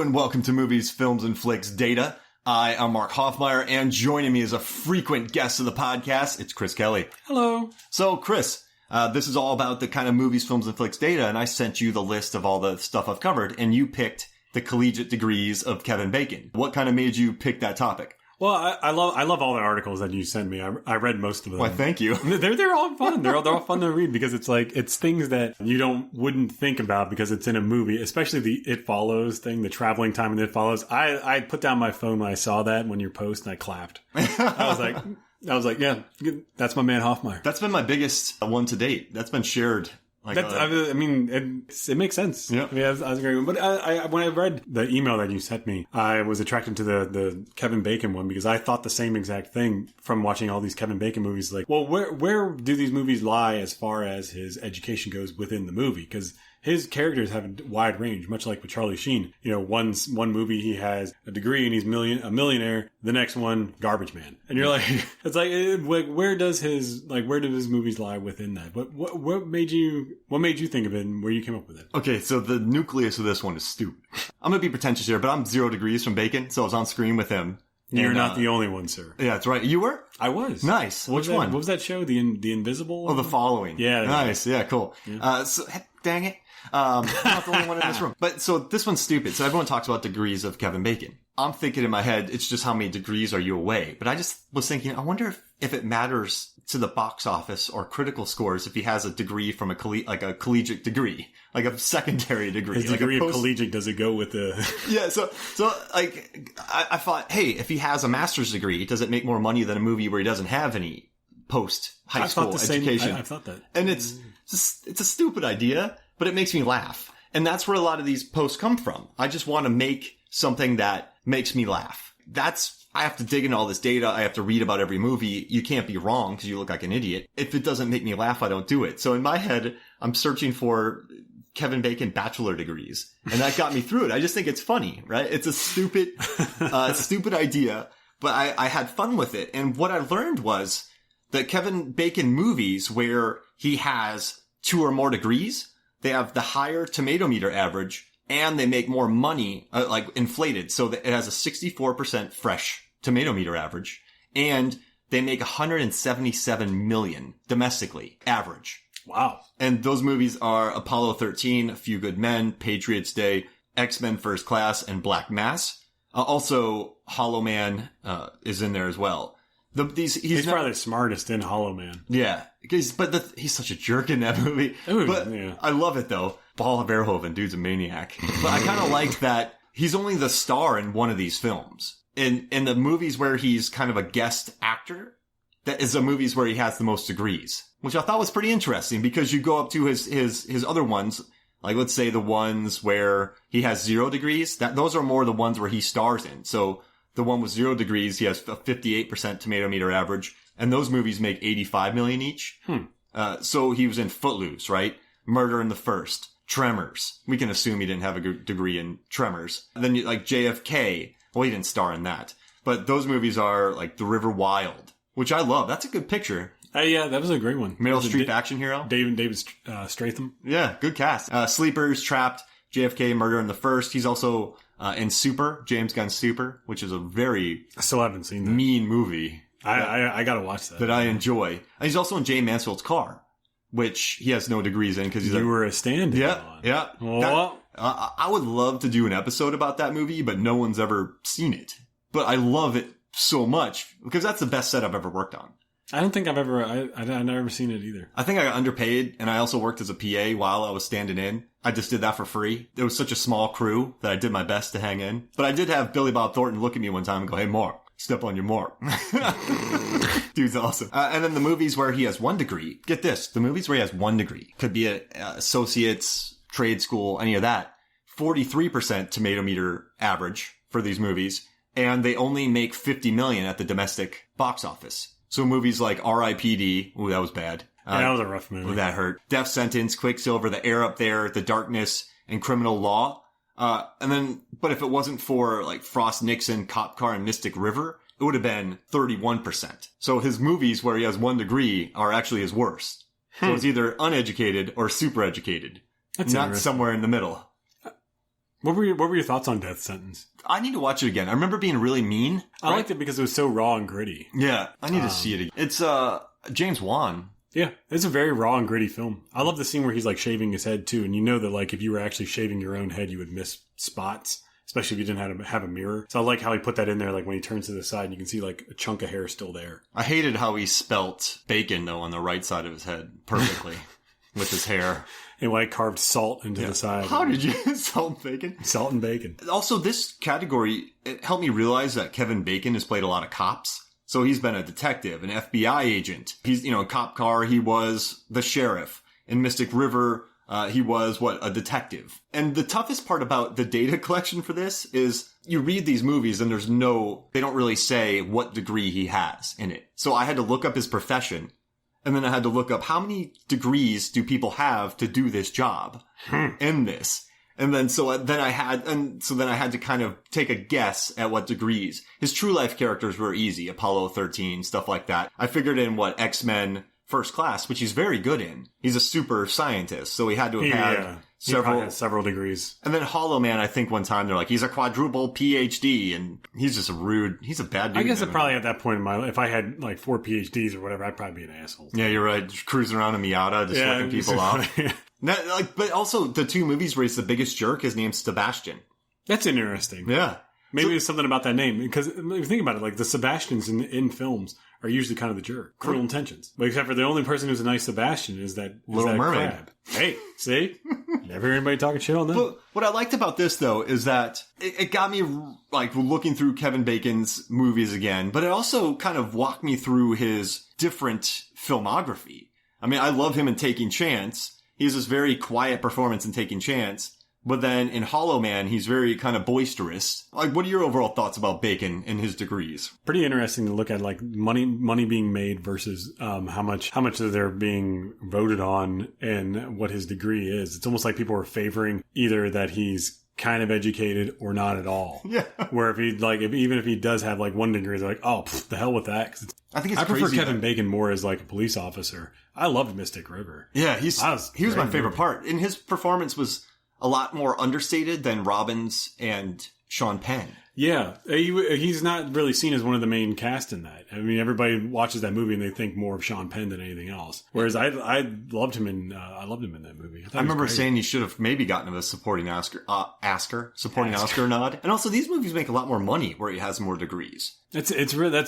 and welcome to Movies, Films, and Flicks Data. I am Mark Hoffmeyer, and joining me as a frequent guest of the podcast, it's Chris Kelly. Hello. So, Chris, this is all about the kind of Movies, Films, and Flicks Data, and I sent you the list of all the stuff I've covered, and you picked the collegiate degrees of Kevin Bacon. What kind of made you pick that topic? Well, I love all the articles that you sent me. I read most of them. Why, thank you. They're all fun. They're all fun to read because it's things that you wouldn't think about because it's in a movie, especially the It Follows thing, the traveling time in It Follows. I put down my phone when I saw that when you post and I clapped. I was like, yeah, that's my man Hoffmeyer. That's been my biggest one to date. That's been shared. It makes sense. Yeah. I mean, I was agreeing. But when I read the email that you sent me, I was attracted to the Kevin Bacon one because I thought the same exact thing from watching all these Kevin Bacon movies. Like, well, where do these movies lie as far as his education goes within the movie? Because his characters have a wide range, much like with Charlie Sheen. You know, one movie he has a degree and he's a millionaire. The next one, garbage man. And you're like, it's like where do his movies lie within that? What made you think of it and where you came up with it? Okay, so the nucleus of this one is stupid. I'm gonna be pretentious here, but I'm 0 degrees from Bacon, so I was on screen with him. You're not the only one, sir. Yeah, that's right. You were? I was. Nice. Which one? What was that show? The Invisible? Oh, The Following. Yeah. Nice. Yeah, cool. Yeah. Dang it. I'm not the only one in this room. But so this one's stupid. So everyone talks about degrees of Kevin Bacon. I'm thinking in my head, it's just how many degrees are you away? But I just was thinking, I wonder if it matters to the box office or critical scores if he has a degree from a collegiate degree, like a secondary degree. His degree of collegiate, does it go with the... Yeah, so like, I thought, hey, if he has a master's degree, does it make more money than a movie where he doesn't have any post-high school education? I thought that. And it's a stupid idea, but it makes me laugh. And that's where a lot of these posts come from. I just want to make something that makes me laugh. I have to dig into all this data. I have to read about every movie. You can't be wrong because you look like an idiot. If it doesn't make me laugh, I don't do it. So in my head, I'm searching for Kevin Bacon bachelor degrees. And that got me through it. I just think it's funny, right? It's a stupid, stupid idea, but I had fun with it. And what I learned was that Kevin Bacon movies where he has 2 or more degrees, they have the higher tomato meter average and they make more money, like inflated. So that it has a 64% fresh tomato meter average and they make 177 million domestically average. Wow. And those movies are Apollo 13, A Few Good Men, Patriots Day, X-Men First Class, and Black Mass. Also, Hollow Man, is in there as well. He's probably the smartest in Hollow Man. Yeah. He's such a jerk in that movie. Ooh, but yeah. I love it though. Paul Verhoeven, dude's a maniac. But I kind of like that he's only the star in one of these films. In the movies where he's kind of a guest actor, that is the movies where he has the most degrees, which I thought was pretty interesting because you go up to his other ones, like let's say the ones where he has 0 degrees, those are more the ones where he stars in. So the one with 0 degrees, he has a 58% tomato meter average, and those movies make 85 million each. So he was in Footloose, right? Murder in the First, Tremors. We can assume he didn't have a degree in Tremors. Then like JFK. Well, he didn't star in that. But those movies are like The River Wild, which I love. That's a good picture. Yeah, that was a great one. Meryl Streep action hero. David Stratham. Yeah, good cast. Sleepers, Trapped, JFK, Murder in the First. He's also in Super, James Gunn's Super, which is a very I still haven't seen that. Mean movie. I gotta watch that. That I enjoy. And he's also in Jay Mansfield's Car, which he has no degrees in because he's were a stand-in. Yeah. Well, I would love to do an episode about that movie, but no one's ever seen it. But I love it so much because that's the best set I've ever worked on. I don't think I've never seen it either. I think I got underpaid, and I also worked as a PA while I was standing in. I just did that for free. It was such a small crew that I did my best to hang in. But I did have Billy Bob Thornton look at me one time and go, "Hey, Mark, step on your mark." Dude's awesome. And then the movies where he has 1 degree, get this, the movies where he has 1 degree, could be a associate's, trade school, any of that, 43% tomato meter average for these movies, and they only make 50 million at the domestic box office. So movies like R.I.P.D. Ooh, that was bad. That was a rough movie. That hurt. Death Sentence, Quicksilver, The Air Up There, The Darkness, and Criminal Law. But if it wasn't for like Frost Nixon, Cop Car, and Mystic River, it would have been 31%. So his movies where he has 1 degree are actually his worst. So it's either uneducated or super educated. That's not somewhere in the middle. What were your thoughts on Death Sentence? I need to watch it again. I remember being really mean. I liked it because it was so raw and gritty. Yeah, I need to see it again. It's James Wan. Yeah, it's a very raw and gritty film. I love the scene where he's like shaving his head too, and you know that like if you were actually shaving your own head, you would miss spots, especially if you didn't have a mirror. So I like how he put that in there, like when he turns to the side, you can see like a chunk of hair still there. I hated how he spelt bacon though on the right side of his head perfectly with his hair. And like carved salt into the side. How did you salt bacon? Salt and bacon. Also, this category, it helped me realize that Kevin Bacon has played a lot of cops. So he's been a detective, an FBI agent. He's, in Cop Car, he was the sheriff. In Mystic River, he was, a detective. And the toughest part about the data collection for this is you read these movies and they don't really say what degree he has in it. So I had to look up his profession. And then I had to look up how many degrees do people have to do this job in this. And then then I had to kind of take a guess at what degrees. His true life characters were easy, Apollo 13, stuff like that. I figured in X-Men First Class, which he's very good in. He's a super scientist, so he had to have had several degrees. And then Hollow Man, I think one time they're like, he's a quadruple PhD, and he's just he's a bad dude. I guess probably at that point in my life, if I had like 4 PhDs or whatever, I'd probably be an asshole. Yeah, you're right. Just cruising around in Miata, just flicking people off. Now, but also the 2 movies where he's the biggest jerk, his name's Sebastian. That's interesting. Yeah. Maybe there's something about that name. Because if you think about it, like the Sebastians in fills are usually kind of the jerk. Cruel Intentions. But except for the only person who's a nice Sebastian is that Little Mermaid. Crab. Hey, see? Never hear anybody talking shit on that. But what I liked about this, though, is that it got me, like, looking through Kevin Bacon's movies again. But it also kind of walked me through his different filmography. I mean, I love him in Taking Chance. He has this very quiet performance in Taking Chance. But then in Hollow Man, he's very kind of boisterous. Like, what are your overall thoughts about Bacon and his degrees? Pretty interesting to look at, like money being made versus how much of they're being voted on and what his degree is. It's almost like people are favoring either that he's kind of educated or not at all. Yeah. Where even if he does have like 1 degree, they're like, oh, the hell with that. 'Cause I think it's I prefer crazy Kevin Bacon more as like a police officer. I loved Mystic River. Yeah, he was my favorite part. And his performance was a lot more understated than Robbins and Sean Penn. Yeah, he's not really seen as one of the main cast in that. I mean, everybody watches that movie and they think more of Sean Penn than anything else. Whereas I loved him in that movie. I remember saying he should have maybe gotten him a supporting Oscar nod. And also, these movies make a lot more money where he has more degrees. That's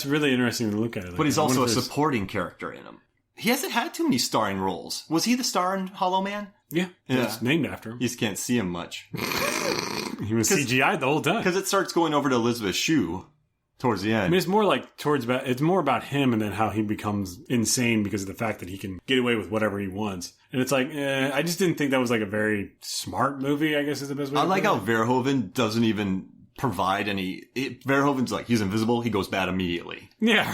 really interesting to look at. But he's also a supporting character in them. He hasn't had too many starring roles. Was he the star in Hollow Man? Yeah. It's named after him. You just can't see him much. He was CGI'd the whole time. Because it starts going over to Elizabeth Shue towards the end. I mean, it's more like it's more about him and then how he becomes insane because of the fact that he can get away with whatever he wants. And it's like, I just didn't think that was like a very smart movie, I guess is the best way to put it. I like how Verhoeven doesn't even provide any. Verhoeven's like, he's invisible, he goes bad immediately. Yeah.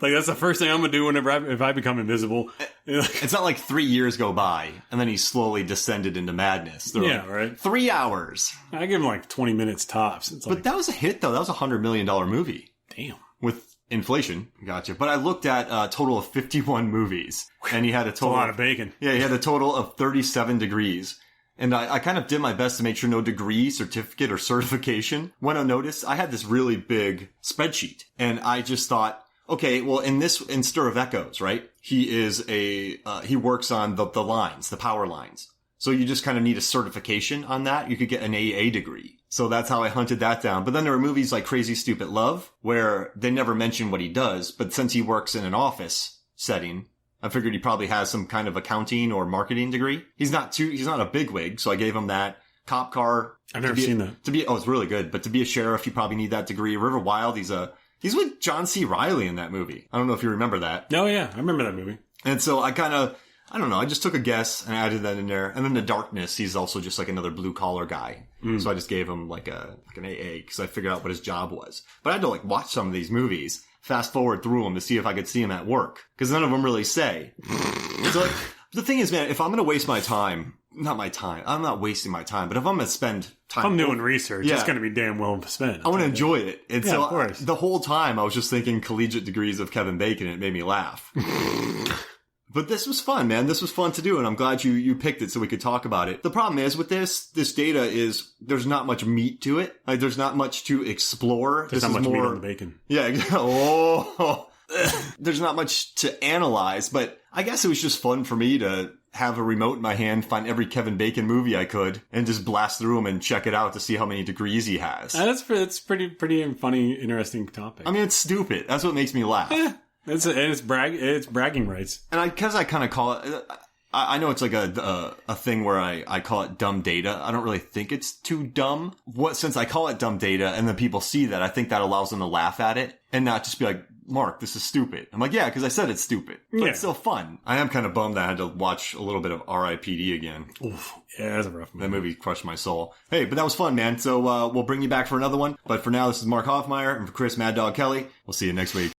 Like that's the first thing I'm going to do if I become invisible. It's not like 3 years go by and then he slowly descended into madness. Yeah, right. 3 hours. I give him like 20 minutes tops. But that was a hit, though. That was a $100 million movie. Damn. With inflation. Gotcha. But I looked at a total of 51 movies. And he had a lot of bacon. Yeah, he had a total of 37 degrees. And I kind of did my best to make sure no degree, certificate, or certification went unnoticed. I had this really big spreadsheet. And I just thought, okay, well, in Stir of Echoes, right? He works on the lines, the power lines. So you just kind of need a certification on that. You could get an AA degree. So that's how I hunted that down. But then there are movies like Crazy Stupid Love, where they never mention what he does. But since he works in an office setting, I figured he probably has some kind of accounting or marketing degree. He's not a bigwig, so I gave him that. Cop Car. I've never seen that. It's really good. But to be a sheriff, you probably need that degree. River Wild, he's with John C. Reilly in that movie. I don't know if you remember that. Oh yeah, I remember that movie. And so I don't know, I just took a guess and added that in there. And then The Darkness, he's also just like another blue collar guy. So I just gave him like an AA because I figured out what his job was. But I had to like watch some of these movies, fast forward through them to see if I could see him at work. Because none of them really say. So like, the thing is, man, if I'm going to waste my time, I'm not wasting my time, but if I'm going to spend time. If I'm doing research, it's going to be damn well spent. I want to enjoy it. And so of course. The whole time I was just thinking collegiate degrees of Kevin Bacon and it made me laugh. But this was fun, man. This was fun to do, and I'm glad you picked it so we could talk about it. The problem is with this data is there's not much meat to it. Like, there's not much to explore. There's not much meat on the bacon. Yeah. Oh. There's not much to analyze, but I guess it was just fun for me to have a remote in my hand, find every Kevin Bacon movie I could, and just blast through them and check it out to see how many degrees he has. That's pretty funny, interesting topic. I mean, it's stupid. That's what makes me laugh. It's bragging rights. And because I kind of call it, I know it's like a thing where I call it dumb data. I don't really think it's too dumb. Since I call it dumb data and then people see that, I think that allows them to laugh at it and not just be like, Mark, this is stupid. I'm like, yeah, because I said it's stupid. But it's still fun. I am kind of bummed that I had to watch a little bit of R.I.P.D. again. Oof. Yeah, that's a rough movie. That movie crushed my soul. Hey, but that was fun, man. So we'll bring you back for another one. But for now, this is Mark Hoffmeyer and for Chris Mad Dog Kelly. We'll see you next week.